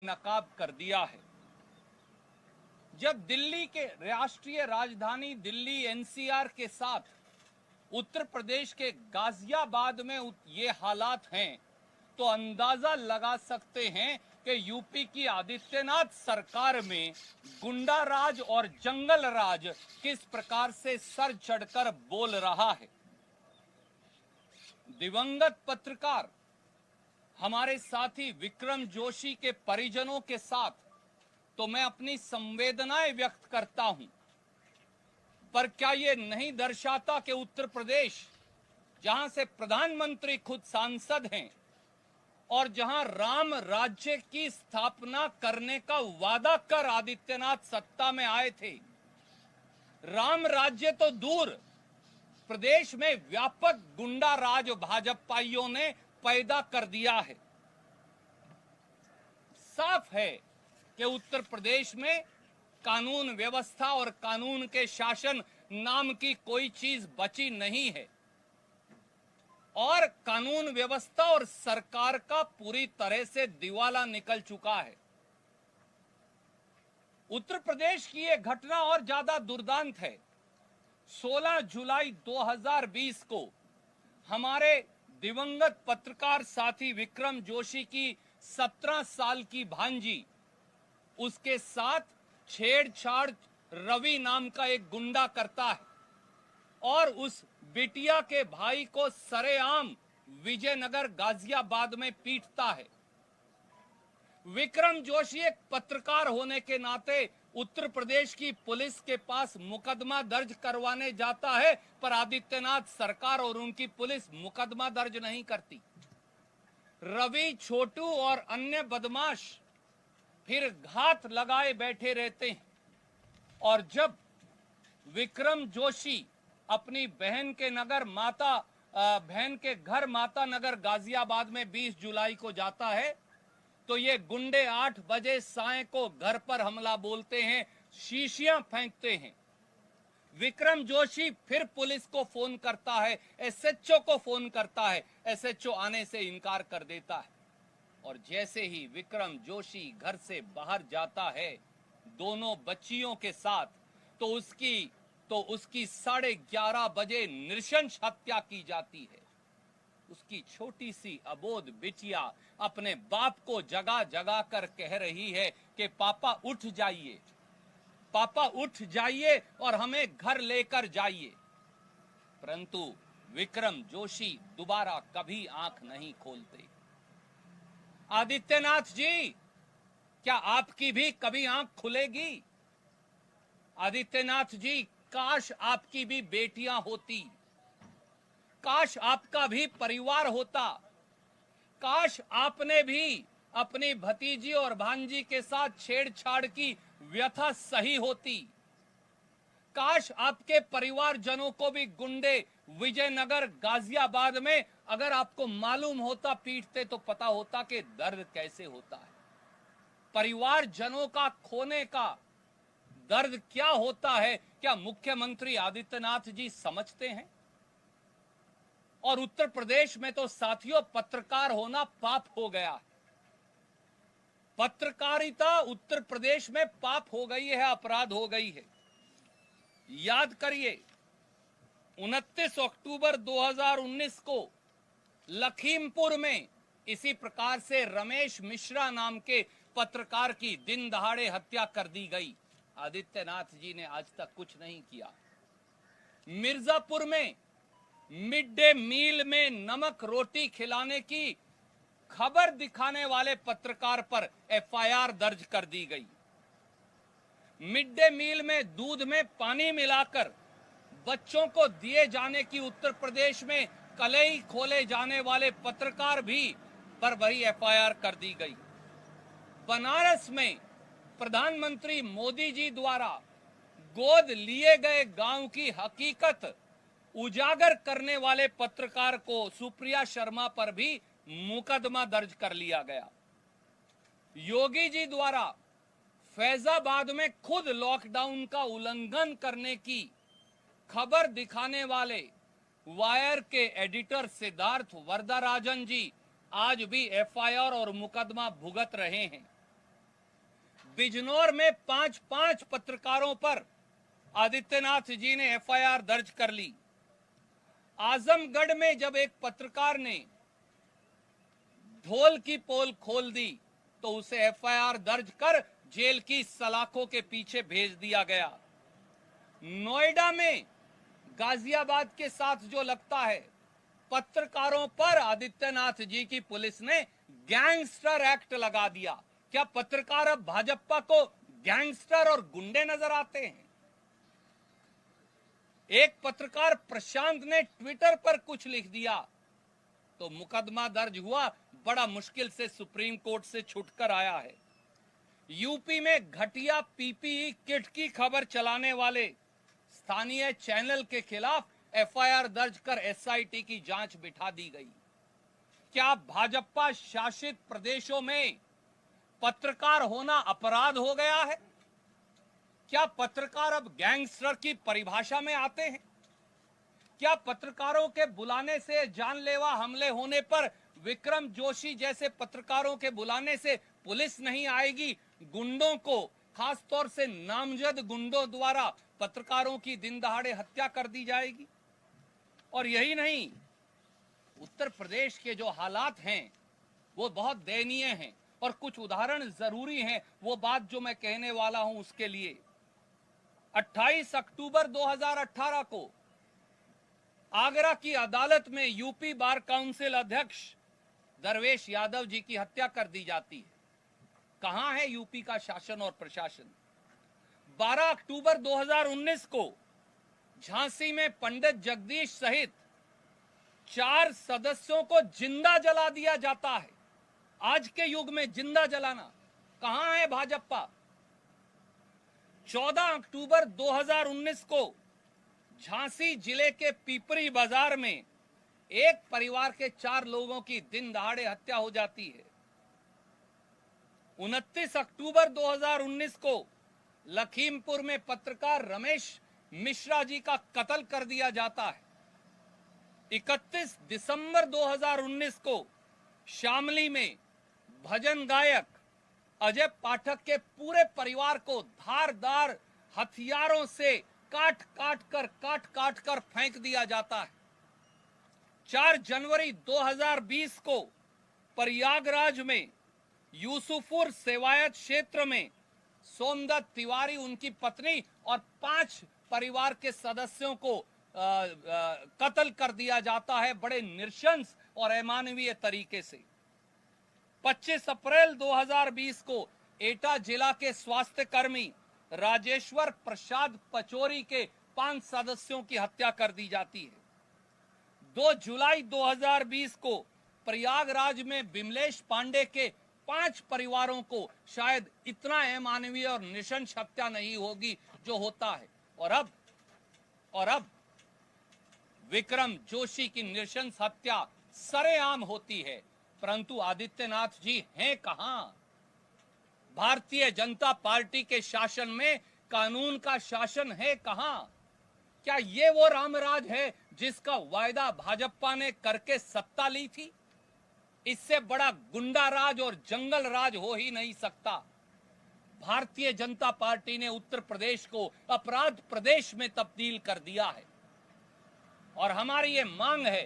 नकाब कर दिया है। जब दिल्ली के राष्ट्रीय राजधानी दिल्ली एनसीआर के साथ उत्तर प्रदेश के गाजियाबाद में ये हालात हैं, तो अंदाजा लगा सकते हैं कि यूपी की आदित्यनाथ सरकार में गुंडा राज और जंगल राज किस प्रकार से सर चढ़कर बोल रहा है। दिवंगत पत्रकार हमारे साथी विक्रम जोशी के परिजनों के साथ तो मैं अपनी संवेदनाएं व्यक्त करता हूं, पर क्या ये नहीं दर्शाता कि उत्तर प्रदेश, जहां से प्रधानमंत्री खुद सांसद हैं और जहां राम राज्य की स्थापना करने का वादा कर आदित्यनाथ सत्ता में आए थे, राम राज्य तो दूर, प्रदेश में व्यापक गुंडा राज भाजपाइयों ने पैदा कर दिया है। साफ है कि उत्तर प्रदेश में कानून व्यवस्था और कानून के शासन नाम की कोई चीज बची नहीं है और कानून व्यवस्था और सरकार का पूरी तरह से दिवाला निकल चुका है। उत्तर प्रदेश की यह घटना और ज्यादा दुर्दांत है। 16 जुलाई 2020 को हमारे दिवंगत पत्रकार साथी विक्रम जोशी की 17 साल की भांजी, उसके साथ छेड़छाड़ रवि नाम का एक गुंडा करता है और उस बिटिया के भाई को सरेआम विजयनगर गाजियाबाद में पीटता है। विक्रम जोशी एक पत्रकार होने के नाते उत्तर प्रदेश की पुलिस के पास मुकदमा दर्ज करवाने जाता है, पर आदित्यनाथ सरकार और उनकी पुलिस मुकदमा दर्ज नहीं करती। रवि, छोटू और अन्य बदमाश फिर घात लगाए बैठे रहते हैं और जब विक्रम जोशी अपनी बहन के घर माता नगर गाजियाबाद में 20 जुलाई को जाता है, तो ये गुंडे 8 बजे साय को घर पर हमला बोलते हैं, शीशियां फेंकते हैं। विक्रम जोशी फिर पुलिस को फोन करता है, एसएचओ को फोन करता है, एसएचओ आने से इनकार कर देता है और जैसे ही विक्रम जोशी घर से बाहर जाता है दोनों बच्चियों के साथ, तो उसकी 11:30 बजे नृशंस हत्या की जाती है। उसकी छोटी सी अबोध बिटिया अपने बाप को जगा जगा कर कह रही है कि पापा उठ जाइए, पापा उठ जाइए और हमें घर लेकर जाइए, परंतु विक्रम जोशी दोबारा कभी आंख नहीं खोलते। आदित्यनाथ जी, क्या आपकी भी कभी आंख खुलेगी? आदित्यनाथ जी, काश आपकी भी बेटियां होती, काश आपका भी परिवार होता, काश आपने भी अपनी भतीजी और भांजी के साथ छेड़छाड़ की व्यथा सही होती, काश आपके परिवारजनों को भी गुंडे विजयनगर गाजियाबाद में अगर आपको मालूम होता पीटते तो पता होता कि दर्द कैसे होता है। परिवारजनों का खोने का दर्द क्या होता है, क्या मुख्यमंत्री आदित्यनाथ जी समझते हैं? और उत्तर प्रदेश में तो साथियों पत्रकार होना पाप हो गया है। पत्रकारिता उत्तर प्रदेश में पाप हो गई है, अपराध हो गई है। याद करिए 29 अक्टूबर 2019 को लखीमपुर में इसी प्रकार से रमेश मिश्रा नाम के पत्रकार की दिन दहाड़े हत्या कर दी गई। आदित्यनाथ जी ने आज तक कुछ नहीं किया। मिर्जापुर में मिड डे मील में नमक रोटी खिलाने की खबर दिखाने वाले पत्रकार पर एफआईआर दर्ज कर दी गई। मिड डे मील में दूध में पानी मिलाकर बच्चों को दिए जाने की उत्तर प्रदेश में कलई खोले जाने वाले पत्रकार भी पर वही एफआईआर कर दी गई। बनारस में प्रधानमंत्री मोदी जी द्वारा गोद लिए गए गांव की हकीकत उजागर करने वाले पत्रकार को सुप्रिया शर्मा पर भी मुकदमा दर्ज कर लिया गया। योगी जी द्वारा फैजाबाद में खुद लॉकडाउन का उल्लंघन करने की खबर दिखाने वाले वायर के एडिटर सिद्धार्थ वरदराजन जी आज भी एफआईआर और मुकदमा भुगत रहे हैं। बिजनौर में 5 पत्रकारों पर आदित्यनाथ जी ने एफआईआर दर्ज कर ली। आजमगढ़ में जब एक पत्रकार ने ढोल की पोल खोल दी तो उसे एफआईआर दर्ज कर जेल की सलाखों के पीछे भेज दिया गया। नोएडा में गाजियाबाद के साथ जो लगता है, पत्रकारों पर आदित्यनाथ जी की पुलिस ने गैंगस्टर एक्ट लगा दिया। क्या पत्रकार अब भाजपा को गैंगस्टर और गुंडे नजर आते हैं? एक पत्रकार प्रशांत ने ट्विटर पर कुछ लिख दिया तो मुकदमा दर्ज हुआ, बड़ा मुश्किल से सुप्रीम कोर्ट से छूटकर आया है। यूपी में घटिया पीपीई किट की खबर चलाने वाले स्थानीय चैनल के खिलाफ एफआईआर दर्ज कर एसआईटी की जांच बिठा दी गई। क्या भाजपा शासित प्रदेशों में पत्रकार होना अपराध हो गया है? क्या पत्रकार अब गैंगस्टर की परिभाषा में आते हैं? क्या पत्रकारों के बुलाने से, जानलेवा हमले होने पर विक्रम जोशी जैसे पत्रकारों के बुलाने से पुलिस नहीं आएगी? गुंडों को, खासतौर से नामजद गुंडों द्वारा पत्रकारों की दिन दहाड़े हत्या कर दी जाएगी? और यही नहीं, उत्तर प्रदेश के जो हालात हैं वो बहुत दयनीय हैं और कुछ उदाहरण जरूरी हैं। वो बात जो मैं कहने वाला हूं उसके लिए 28 अक्टूबर 2018 को आगरा की अदालत में यूपी बार काउंसिल अध्यक्ष दरवेश यादव जी की हत्या कर दी जाती है। कहां है यूपी का शासन और प्रशासन? 12 अक्टूबर 2019 को झांसी में पंडित जगदीश सहित 4 सदस्यों को जिंदा जला दिया जाता है। आज के युग में जिंदा जलाना, कहां है भाजपा? 14 अक्टूबर 2019 को झांसी जिले के पिपरी बाजार में एक परिवार के 4 लोगों की दिन दहाड़े हत्या हो जाती है। 29 अक्टूबर 2019 को लखीमपुर में पत्रकार रमेश मिश्रा जी का कत्ल कर दिया जाता है। 31 दिसंबर 2019 को शामली में भजन गायक अजय पाठक के पूरे परिवार को धारदार हथियारों से काट काट कर फेंक दिया जाता है। 4 जनवरी 2020 को प्रयागराज में यूसुफपुर सेवायत क्षेत्र में सोमदत्त तिवारी, उनकी पत्नी और 5 परिवार के सदस्यों को कत्ल कर दिया जाता है बड़े नृशंस और अमानवीय तरीके से। 25 अप्रैल 2020 को एटा जिला के स्वास्थ्य कर्मी राजेश्वर प्रसाद पचौरी के 5 सदस्यों की हत्या कर दी जाती है। 2 जुलाई 2020 को प्रयागराज में विमलेश पांडे के 5 परिवारों को शायद इतना अमानवीय और नृशंस हत्या नहीं होगी जो होता है। और अब विक्रम जोशी की नृशंस हत्या सरेआम होती है। परंतु आदित्यनाथ जी हैं कहां? भारतीय जनता पार्टी के शासन में कानून का शासन है कहां? क्या ये वो रामराज है जिसका वायदा भाजपा ने करके सत्ता ली थी? इससे बड़ा गुंडा राज और जंगल राज हो ही नहीं सकता। भारतीय जनता पार्टी ने उत्तर प्रदेश को अपराध प्रदेश में तब्दील कर दिया है और हमारी ये मांग है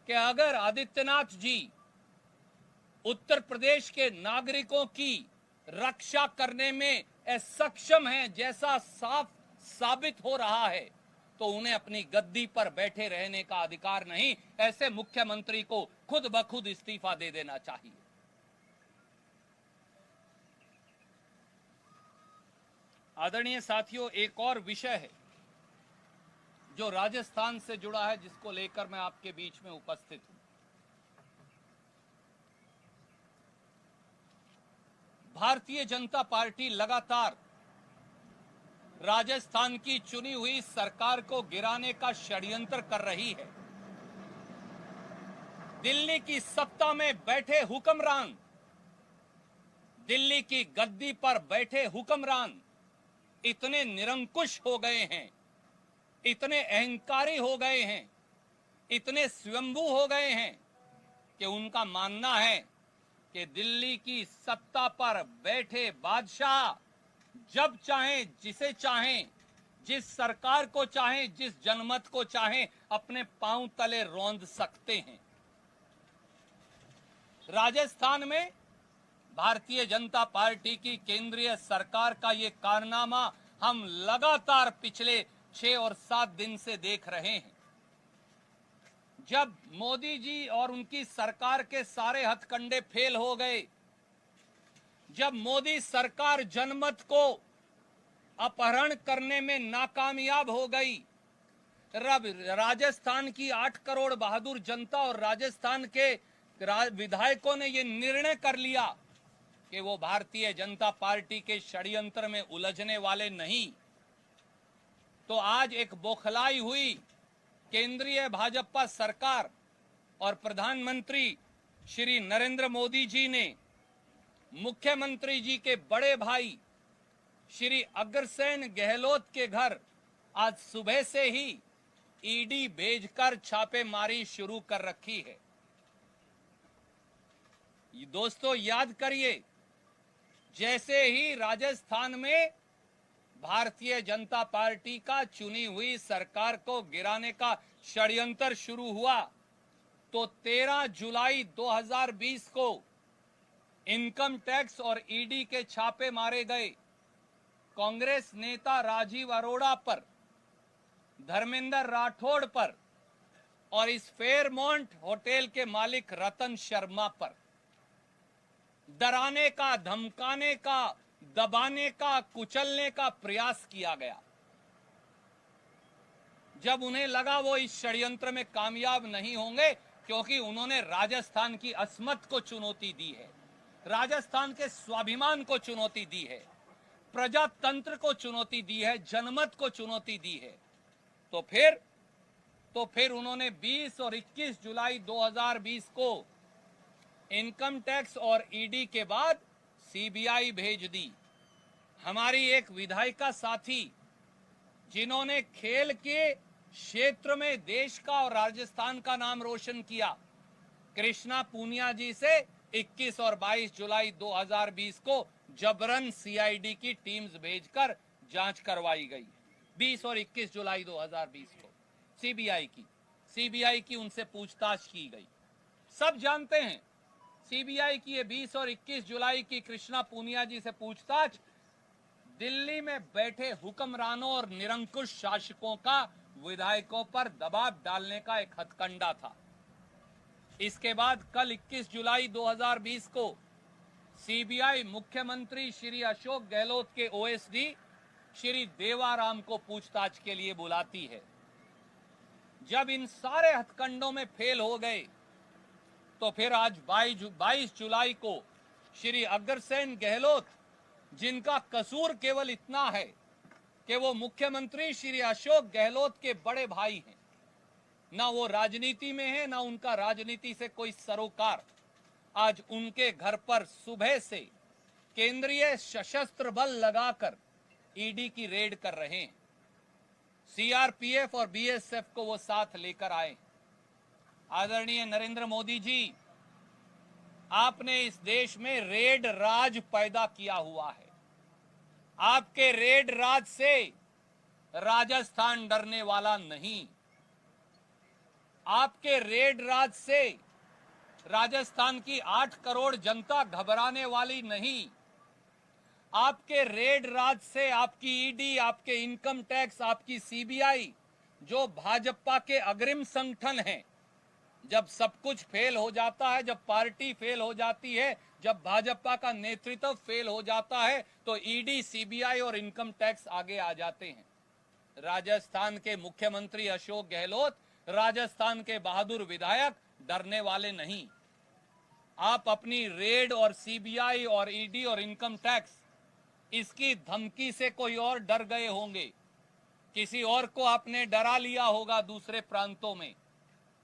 कि अगर आदित्यनाथ जी उत्तर प्रदेश के नागरिकों की रक्षा करने में असक्षम हैं, जैसा साफ साबित हो रहा है, तो उन्हें अपनी गद्दी पर बैठे रहने का अधिकार नहीं। ऐसे मुख्यमंत्री को खुद ब खुद इस्तीफा दे देना चाहिए। आदरणीय साथियों, एक और विषय है जो राजस्थान से जुड़ा है, जिसको लेकर मैं आपके बीच में उपस्थित हूं। भारतीय जनता पार्टी लगातार राजस्थान की चुनी हुई सरकार को गिराने का षड्यंत्र कर रही है। दिल्ली की सत्ता में बैठे हुक्मरान, दिल्ली की गद्दी पर बैठे हुक्मरान इतने निरंकुश हो गए हैं, इतने अहंकारी हो गए हैं, इतने स्वयंभू हो गए हैं कि उनका मानना है कि दिल्ली की सत्ता पर बैठे बादशाह जब चाहें, जिसे चाहें, जिस सरकार को चाहें, जिस जनमत को चाहें, अपने पांव तले रौंद सकते हैं। राजस्थान में भारतीय जनता पार्टी की केंद्रीय सरकार का ये कारनामा हम लगातार पिछले 6 और 7 दिन से देख रहे हैं। जब मोदी जी और उनकी सरकार के सारे हथकंडे फेल हो गए, जब मोदी सरकार जनमत को अपहरण करने में नाकामयाब हो गई, राजस्थान की 8 करोड़ बहादुर जनता और राजस्थान के विधायकों ने यह निर्णय कर लिया कि वो भारतीय जनता पार्टी के षड्यंत्र में उलझने वाले नहीं, तो आज एक बौखलाई हुई केंद्रीय भाजपा सरकार और प्रधानमंत्री श्री नरेंद्र मोदी जी ने मुख्यमंत्री जी के बड़े भाई श्री अग्रसेन गहलोत के घर आज सुबह से ही ईडी भेजकर छापेमारी शुरू कर रखी है। दोस्तों याद करिए, जैसे ही राजस्थान में भारतीय जनता पार्टी का चुनी हुई सरकार को गिराने का षड्यंत्र शुरू हुआ, तो 13 जुलाई 2020 को इनकम टैक्स और ईडी के छापे मारे गए। कांग्रेस नेता राजीव अरोड़ा पर, धर्मेंद्र राठौड़ पर और इस फेयरमाउंट होटल के मालिक रतन शर्मा पर डराने का, धमकाने का, दबाने का, कुचलने का प्रयास किया गया। जब उन्हें लगा वो इस षड्यंत्र में कामयाब नहीं होंगे, क्योंकि उन्होंने राजस्थान की अस्मत को चुनौती दी है, राजस्थान के स्वाभिमान को चुनौती दी है, प्रजातंत्र को चुनौती दी है, जनमत को चुनौती दी है, तो फिर उन्होंने 20 और 21 जुलाई 2020 को इनकम टैक्स और ईडी के बाद सीबीआई भेज दी। हमारी एक विधायिका साथी, जिन्होंने खेल के क्षेत्र में देश का और राजस्थान का नाम रोशन किया, कृष्णा पूनिया जी से 21 और 22 जुलाई 2020 को जबरन सीआईडी की टीम्स भेजकर जांच करवाई गई। 20 और 21 जुलाई 2020 को सीबीआई की उनसे पूछताछ की गई। सब जानते हैं सीबीआई की ये 20 और 21 जुलाई की कृष्णा पूनिया जी से पूछताछ दिल्ली में बैठे हुक्मरानों और निरंकुश शासकों का विधायकों पर दबाव डालने का एक हथकंडा था। इसके बाद कल 21 जुलाई 2020 को सीबीआई मुख्यमंत्री श्री अशोक गहलोत के ओएसडी श्री देवाराम को पूछताछ के लिए बुलाती है। जब इन सारे हथकंडों में फेल हो गए, तो फिर आज 22 जुलाई को श्री अग्रसेन गहलोत, जिनका कसूर केवल इतना है कि वो मुख्यमंत्री श्री अशोक गहलोत के बड़े भाई हैं, ना वो राजनीति में है, ना उनका राजनीति से कोई सरोकार, आज उनके घर पर सुबह से केंद्रीय सशस्त्र बल लगाकर ईडी की रेड कर रहे हैं। सीआरपीएफ और बीएसएफ को वो साथ लेकर आए। आदरणीय नरेंद्र मोदी जी, आपने इस देश में रेड राज पैदा किया हुआ है। आपके रेड राज से राजस्थान डरने वाला नहीं। आपके रेड राज से राजस्थान की 8 करोड़ जनता घबराने वाली नहीं। आपके रेड राज से आपकी ईडी, आपके इनकम टैक्स, आपकी सीबीआई, जो भाजपा के अग्रिम संगठन हैं, जब सब कुछ फेल हो जाता है, जब पार्टी फेल हो जाती है, जब भाजपा का नेतृत्व फेल हो जाता है, तो ईडी, सीबीआई और इनकम टैक्स आगे आ जाते हैं। राजस्थान के मुख्यमंत्री अशोक गहलोत, राजस्थान के बहादुर विधायक डरने वाले नहीं। आप अपनी रेड और सीबीआई और ईडी और इनकम टैक्स, इसकी धमकी से कोई और डर गए होंगे, किसी और को आपने डरा लिया होगा दूसरे प्रांतों में,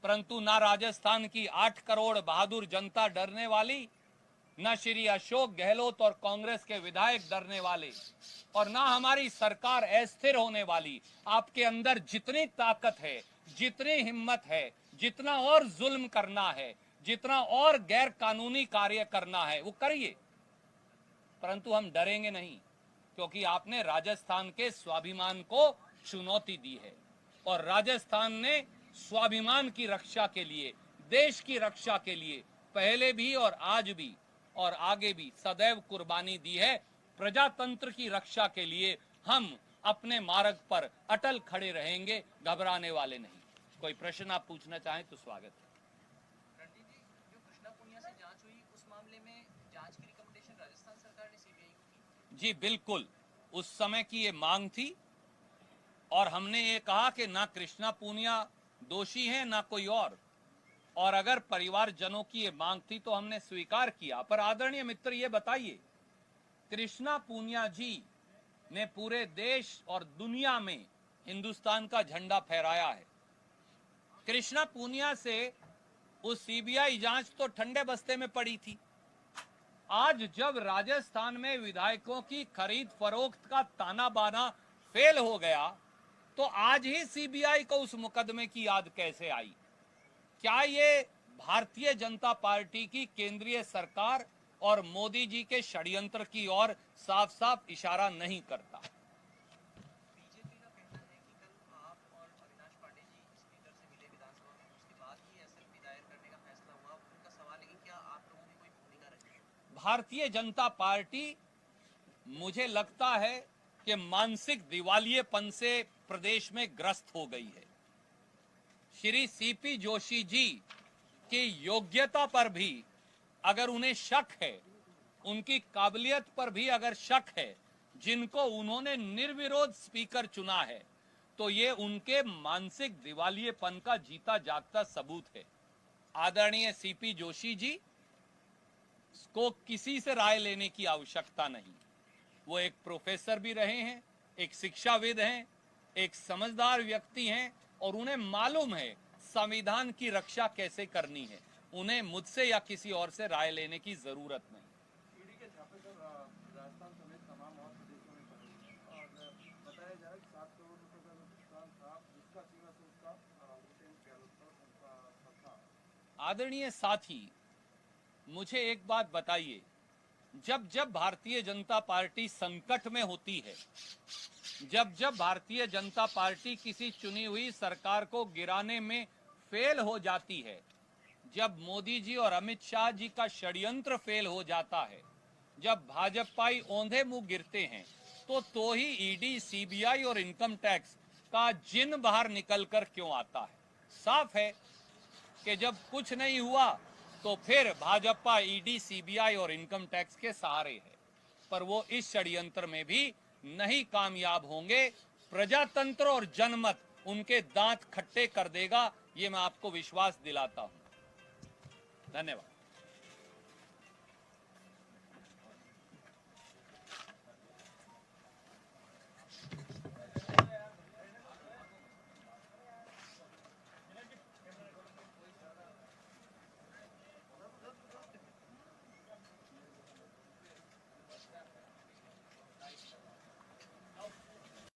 परंतु ना राजस्थान की 8 करोड़ बहादुर जनता डरने वाली, न श्री अशोक गहलोत और कांग्रेस के विधायक डरने वाले, और ना हमारी सरकार अस्थिर होने वाली। आपके अंदर जितनी ताकत है, जितनी हिम्मत है, जितना और जुल्म करना है, जितना और गैर कानूनी कार्य करना है वो करिए, परंतु हम डरेंगे नहीं, क्योंकि आपने राजस्थान के स्वाभिमान को चुनौती दी है और राजस्थान ने स्वाभिमान की रक्षा के लिए, देश की रक्षा के लिए पहले भी और आज भी और आगे भी सदैव कुर्बानी दी है। प्रजातंत्र की रक्षा के लिए हम अपने मार्ग पर अटल खड़े रहेंगे, घबराने वाले नहीं। कोई प्रश्न आप पूछना चाहें तो स्वागत है। रणजीत जी, जो कृष्णा पुनिया से जांच हुई उस मामले में जांच की रिकमेंडेशन राजस्थान सरकार ने सीबीआई को की? जी बिल्कुल, उस समय की ये मांग थी और हमने ये कहा कि ना कृष्णा पूनिया दोषी है ना कोई और अगर परिवारजनों की ये मांग थी तो हमने स्वीकार किया। पर आदरणीय मित्र, ये बताइए, कृष्णा पूनिया जी ने पूरे देश और दुनिया में हिंदुस्तान का झंडा फहराया है। कृष्णा पूनिया से उस सीबीआई जांच तो ठंडे बस्ते में पड़ी थी। आज जब राजस्थान में विधायकों की खरीद फरोख्त का ताना बाना फेल हो गया, तो आज ही सीबीआई को उस मुकदमे की याद कैसे आई? क्या ये भारतीय जनता पार्टी की केंद्रीय सरकार और मोदी जी के षड्यंत्र की ओर साफ साफ इशारा नहीं करता? बीजेपी का कहना है कि कल आप और अविनाश पांडे जी स्पीकर से मिले विधानसभा में, उसके बाद ही एसएलपी दायर करने का फैसला हुआ। उनका सवाल है कि क्या आप लोगों की कोई भूमिका रही? भारतीय जनता पार्टी, मुझे लगता है कि मानसिक दिवालियेपन से प्रदेश में ग्रस्त हो गई है। श्री सीपी जोशी जी की योग्यता पर भी अगर उन्हें शक है, उनकी काबिलियत पर भी अगर शक है, जिनको उन्होंने निर्विरोध स्पीकर चुना है, तो ये उनके मानसिक दिवालियेपन का जीता जागता सबूत है। आदरणीय सीपी जोशी जी को किसी से राय लेने की आवश्यकता नहीं। वो एक प्रोफेसर भी रहे हैं, एक शिक्षाविद हैं, एक समझदार व्यक्ति हैं और उन्हें मालूम है संविधान की रक्षा कैसे करनी है। उन्हें मुझसे या किसी और से राय लेने की जरूरत नहीं। ईडी के छापे पर राजस्थान समेत तमाम और प्रदेशों में पड़े हैं और बताया जा रहा है कि 7 करोड़ रुपए का जो भुगतान था उसका सीमा से उसका वोटिंग गहलोत पर उनका था। आदरणीय साथी, मुझे एक बात बताइए, जब जब भारतीय जनता पार्टी संकट में होती है, जब जब भारतीय जनता पार्टी किसी चुनी हुई सरकार को गिराने में फेल हो जाती है, जब मोदी जी और अमित शाह जी का षड्यंत्र फेल हो जाता है, जब भाजपाई औंधे मुंह गिरते हैं, तो ही ईडी, सीबीआई और इनकम टैक्स का जिन बाहर निकलकर क्यों आता है? साफ है कि जब कुछ नहीं हुआ तो फिर भाजपा ईडी, सीबीआई और इनकम टैक्स के सहारे है, पर वो इस षड्यंत्र में भी नहीं कामयाब होंगे। प्रजातंत्र और जनमत उनके दांत खट्टे कर देगा, ये मैं आपको विश्वास दिलाता हूं। धन्यवाद।